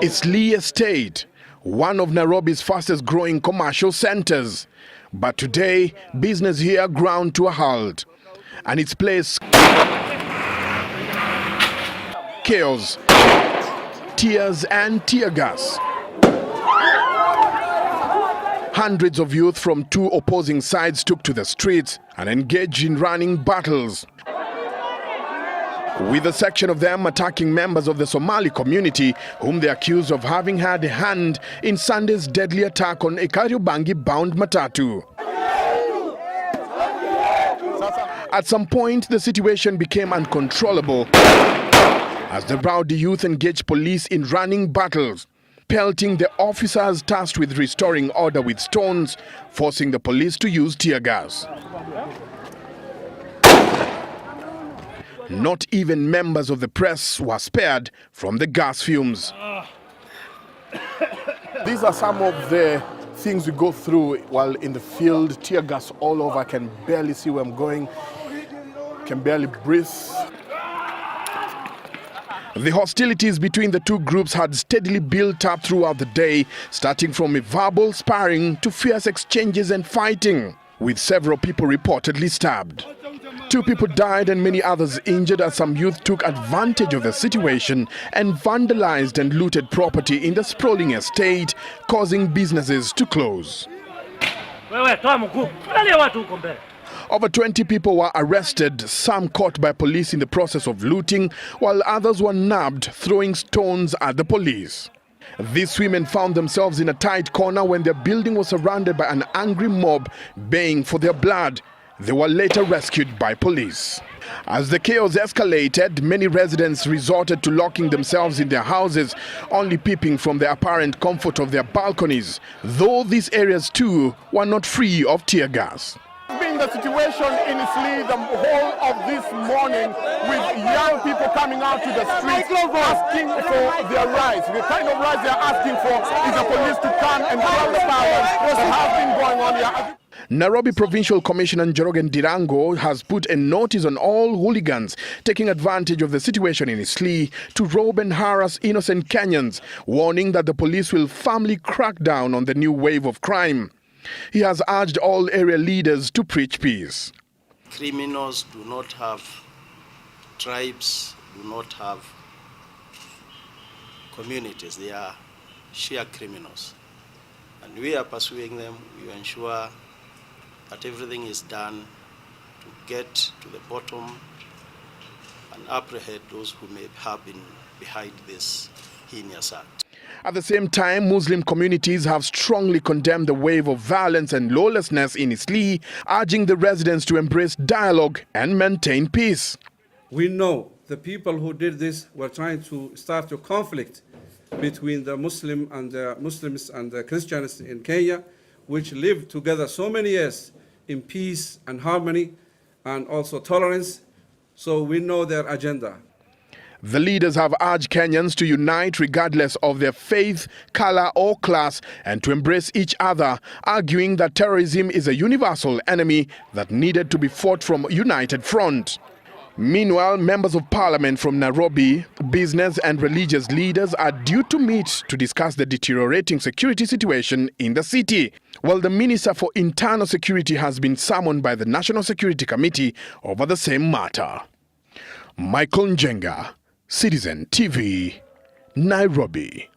Islii Estate, one of Nairobi's fastest growing commercial centers. But today, business here ground to a halt. And its place, chaos, tears and tear gas. Hundreds of youth from two opposing sides took to the streets and engaged in running battles, with a section of them attacking members of the Somali community whom they accused of having had a hand in Sunday's deadly attack on a Kariobangi-bound matatu. At some point, the situation became uncontrollable as the rowdy youth engaged police in running battles, pelting the officers tasked with restoring order with stones, forcing the police to use tear gas. Not even members of the press were spared from the gas fumes. These are some of the things we go through while in the field. Tear gas all over. I can barely see where I'm going. Can barely breathe. The hostilities between the two groups had steadily built up throughout the day, starting from a verbal sparring to fierce exchanges and fighting, with several people reportedly stabbed. 2 people died and many others injured as some youth took advantage of the situation and vandalized and looted property in the sprawling estate, causing businesses to close. Over 20 people were arrested, some caught by police in the process of looting, while others were nabbed throwing stones at the police. These women found themselves in a tight corner when their building was surrounded by an angry mob baying for their blood. They were later rescued by police. As the chaos escalated, many residents resorted to locking themselves in their houses, only peeping from the apparent comfort of their balconies, though these areas too were not free of tear gas. Being the situation in Islii the whole of this morning, with young people coming out to the streets asking for their rights. The kind of rights they are asking for is the police to come and quell the violence that has been going on here. Nairobi Provincial Commissioner Njoroge Ndirango has put a notice on all hooligans taking advantage of the situation in Islii to rob and harass innocent Kenyans, warning that the police will firmly crack down on the new wave of crime. He has urged all area leaders to preach peace. Criminals do not have tribes, do not have communities. They are sheer criminals. And we are pursuing them. We ensure that everything is done to get to the bottom and apprehend those who may have been behind this heinous act. At the same time, Muslim communities have strongly condemned the wave of violence and lawlessness in Islii, urging the residents to embrace dialogue and maintain peace. We know the people who did this were trying to start a conflict between the Muslims and the Christians in Kenya, which lived together so many years in peace and harmony and also tolerance. So we know their agenda. The leaders have urged Kenyans to unite regardless of their faith, color or class, and to embrace each other, arguing that terrorism is a universal enemy that needed to be fought from a united front. Meanwhile, members of parliament from Nairobi, business and religious leaders are due to meet to discuss the deteriorating security situation in the city, while the Minister for Internal Security has been summoned by the National Security Committee over the same matter. Michael Njenga, Citizen TV, Nairobi.